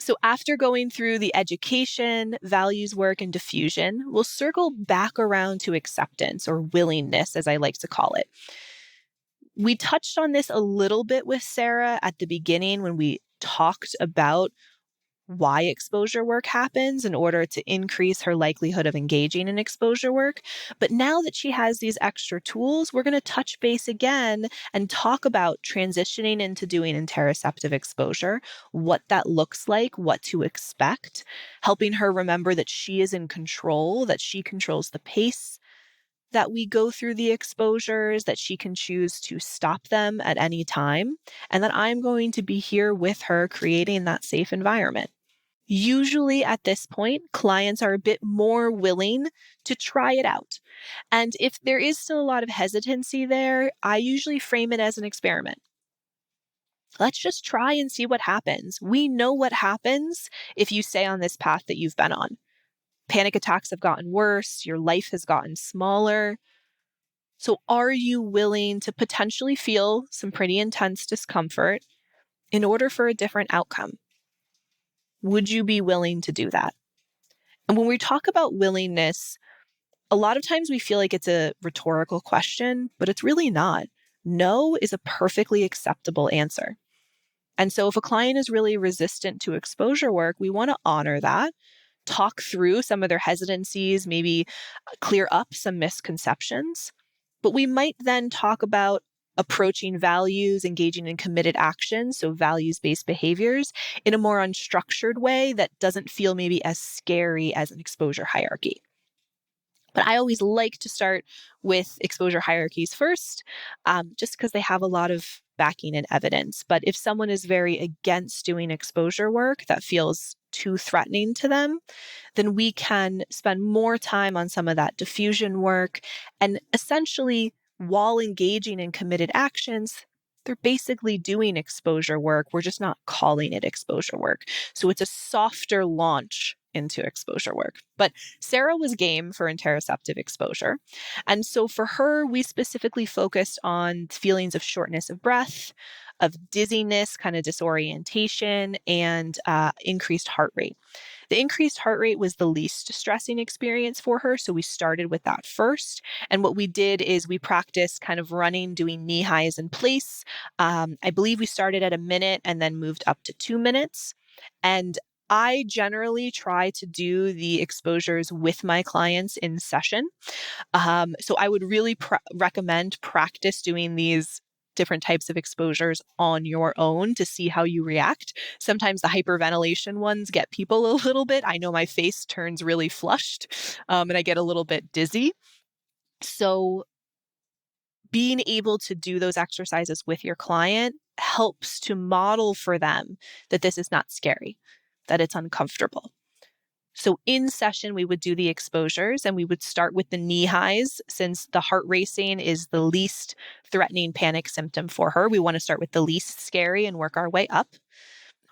So after going through the education, values work, and diffusion, we'll circle back around to acceptance, or willingness, as I like to call it. We touched on this a little bit with Sarah at the beginning when we talked about why exposure work happens in order to increase her likelihood of engaging in exposure work. But now that she has these extra tools, we're going to touch base again and talk about transitioning into doing interoceptive exposure, what that looks like, what to expect, helping her remember that she is in control, that she controls the pace that we go through the exposures, that she can choose to stop them at any time, and that I'm going to be here with her creating that safe environment. Usually at this point, clients are a bit more willing to try it out. And if there is still a lot of hesitancy there, I usually frame it as an experiment. Let's just try and see what happens. We know what happens if you stay on this path that you've been on. Panic attacks have gotten worse, your life has gotten smaller. So are you willing to potentially feel some pretty intense discomfort in order for a different outcome? Would you be willing to do that? And when we talk about willingness, a lot of times we feel like it's a rhetorical question, but it's really not. No is a perfectly acceptable answer. And so if a client is really resistant to exposure work, we want to honor that, talk through some of their hesitancies, maybe clear up some misconceptions. But we might then talk about approaching values, engaging in committed actions, so values-based behaviors, in a more unstructured way that doesn't feel maybe as scary as an exposure hierarchy. But I always like to start with exposure hierarchies first, just because they have a lot of backing and evidence. But if someone is very against doing exposure work that feels too threatening to them, then we can spend more time on some of that diffusion work. And essentially, while engaging in committed actions, they're basically doing exposure work. We're just not calling it exposure work. So it's a softer launch into exposure work. But Sarah was game for interoceptive exposure. And so for her, we specifically focused on feelings of shortness of breath, of dizziness, kind of disorientation, and increased heart rate. The increased heart rate was the least distressing experience for her, so we started with that first. And what we did is we practiced kind of running, doing knee highs in place. I believe we started at a minute and then moved up to 2 minutes. And I generally try to do the exposures with my clients in session. So I would really recommend practice doing these different types of exposures on your own to see how you react. Sometimes the hyperventilation ones get people a little bit. I know my face turns really flushed and I get a little bit dizzy. So being able to do those exercises with your client helps to model for them that this is not scary, that it's uncomfortable. So in session, we would do the exposures and we would start with the knee highs since the heart racing is the least threatening panic symptom for her. We want to start with the least scary and work our way up.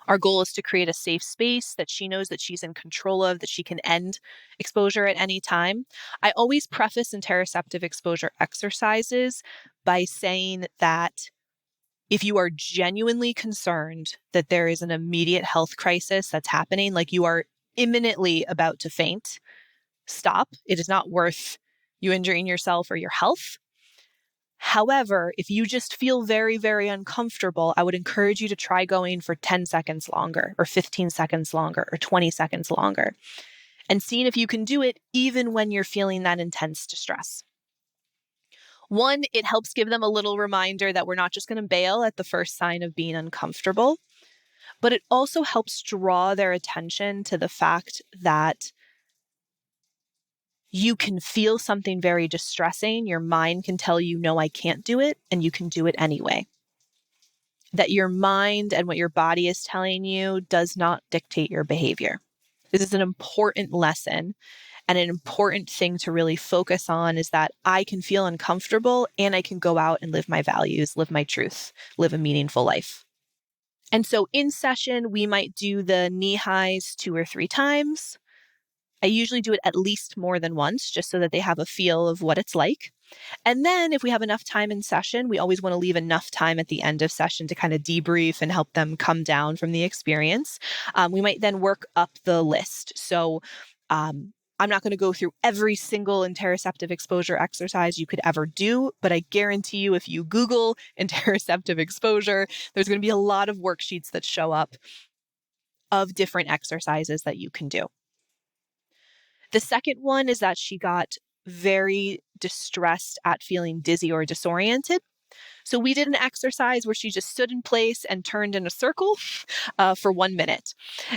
Our goal is to create a safe space that she knows that she's in control of, that she can end exposure at any time. I always preface interoceptive exposure exercises by saying that if you are genuinely concerned that there is an immediate health crisis that's happening, like you are imminently about to faint, stop. It is not worth you injuring yourself or your health. However, if you just feel very, very uncomfortable, I would encourage you to try going for 10 seconds longer or 15 seconds longer or 20 seconds longer and seeing if you can do it even when you're feeling that intense distress. One, it helps give them a little reminder that we're not just going to bail at the first sign of being uncomfortable, but it also helps draw their attention to the fact that you can feel something very distressing. Your mind can tell you, no, I can't do it, and you can do it anyway. That your mind and what your body is telling you does not dictate your behavior. This is an important lesson. And an important thing to really focus on is that I can feel uncomfortable and I can go out and live my values, live my truth, live a meaningful life. And so in session, we might do the knee highs 2 or 3 times. I usually do it at least more than once, just so that they have a feel of what it's like. And then if we have enough time in session, we always want to leave enough time at the end of session to kind of debrief and help them come down from the experience. We might then work up the list. So I'm not going to go through every single interoceptive exposure exercise you could ever do, but I guarantee you if you Google interoceptive exposure, there's going to be a lot of worksheets that show up of different exercises that you can do. The second one is that she got very distressed at feeling dizzy or disoriented. So we did an exercise where she just stood in place and turned in a circle for 1 minute.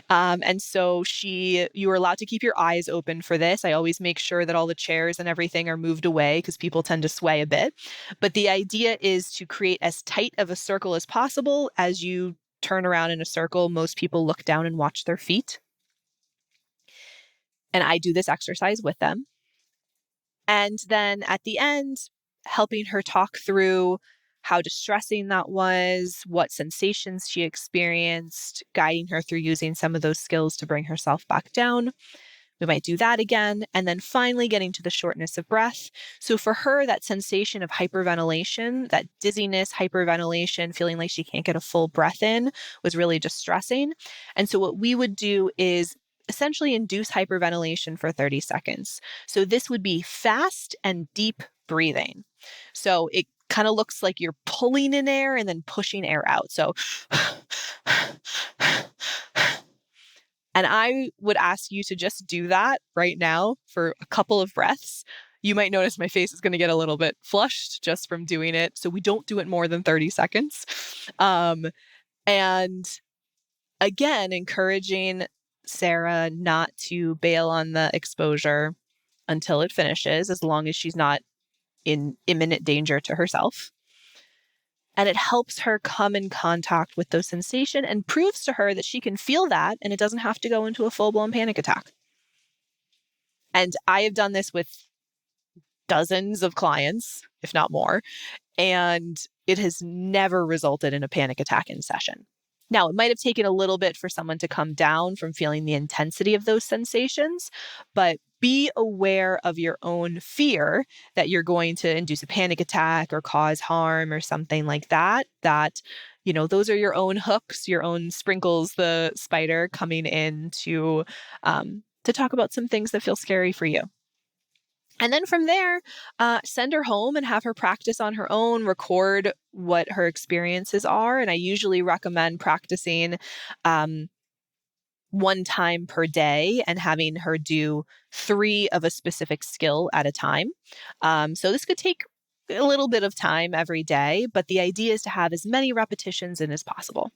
And so you were allowed to keep your eyes open for this. I always make sure that all the chairs and everything are moved away because people tend to sway a bit. But the idea is to create as tight of a circle as possible. As you turn around in a circle, most people look down and watch their feet. And I do this exercise with them. And then at the end, helping her talk through how distressing that was, what sensations she experienced, guiding her through using some of those skills to bring herself back down. We might do that again. And then finally getting to the shortness of breath. So for her, that sensation of hyperventilation, that dizziness, hyperventilation, feeling like she can't get a full breath in was really distressing. And so what we would do is essentially induce hyperventilation for 30 seconds. So this would be fast and deep breathing. So it kind of looks like you're pulling in air and then pushing air out. So and I would ask you to just do that right now for a couple of breaths. You might notice my face is going to get a little bit flushed just from doing it. So we don't do it more than 30 seconds. And again, encouraging Sarah not to bail on the exposure until it finishes, as long as she's not in imminent danger to herself. And it helps her come in contact with those sensations and proves to her that she can feel that and it doesn't have to go into a full-blown panic attack. And I have done this with dozens of clients, if not more, and it has never resulted in a panic attack in session. Now, it might have taken a little bit for someone to come down from feeling the intensity of those sensations, but be aware of your own fear that you're going to induce a panic attack or cause harm or something like that, those are your own hooks, your own Sprinkles the spider coming in to talk about some things that feel scary for you. And then from there, send her home and have her practice on her own, record what her experiences are. And I usually recommend practicing 1 time per day and having her do 3 of a specific skill at a time. So this could take a little bit of time every day, but the idea is to have as many repetitions in as possible.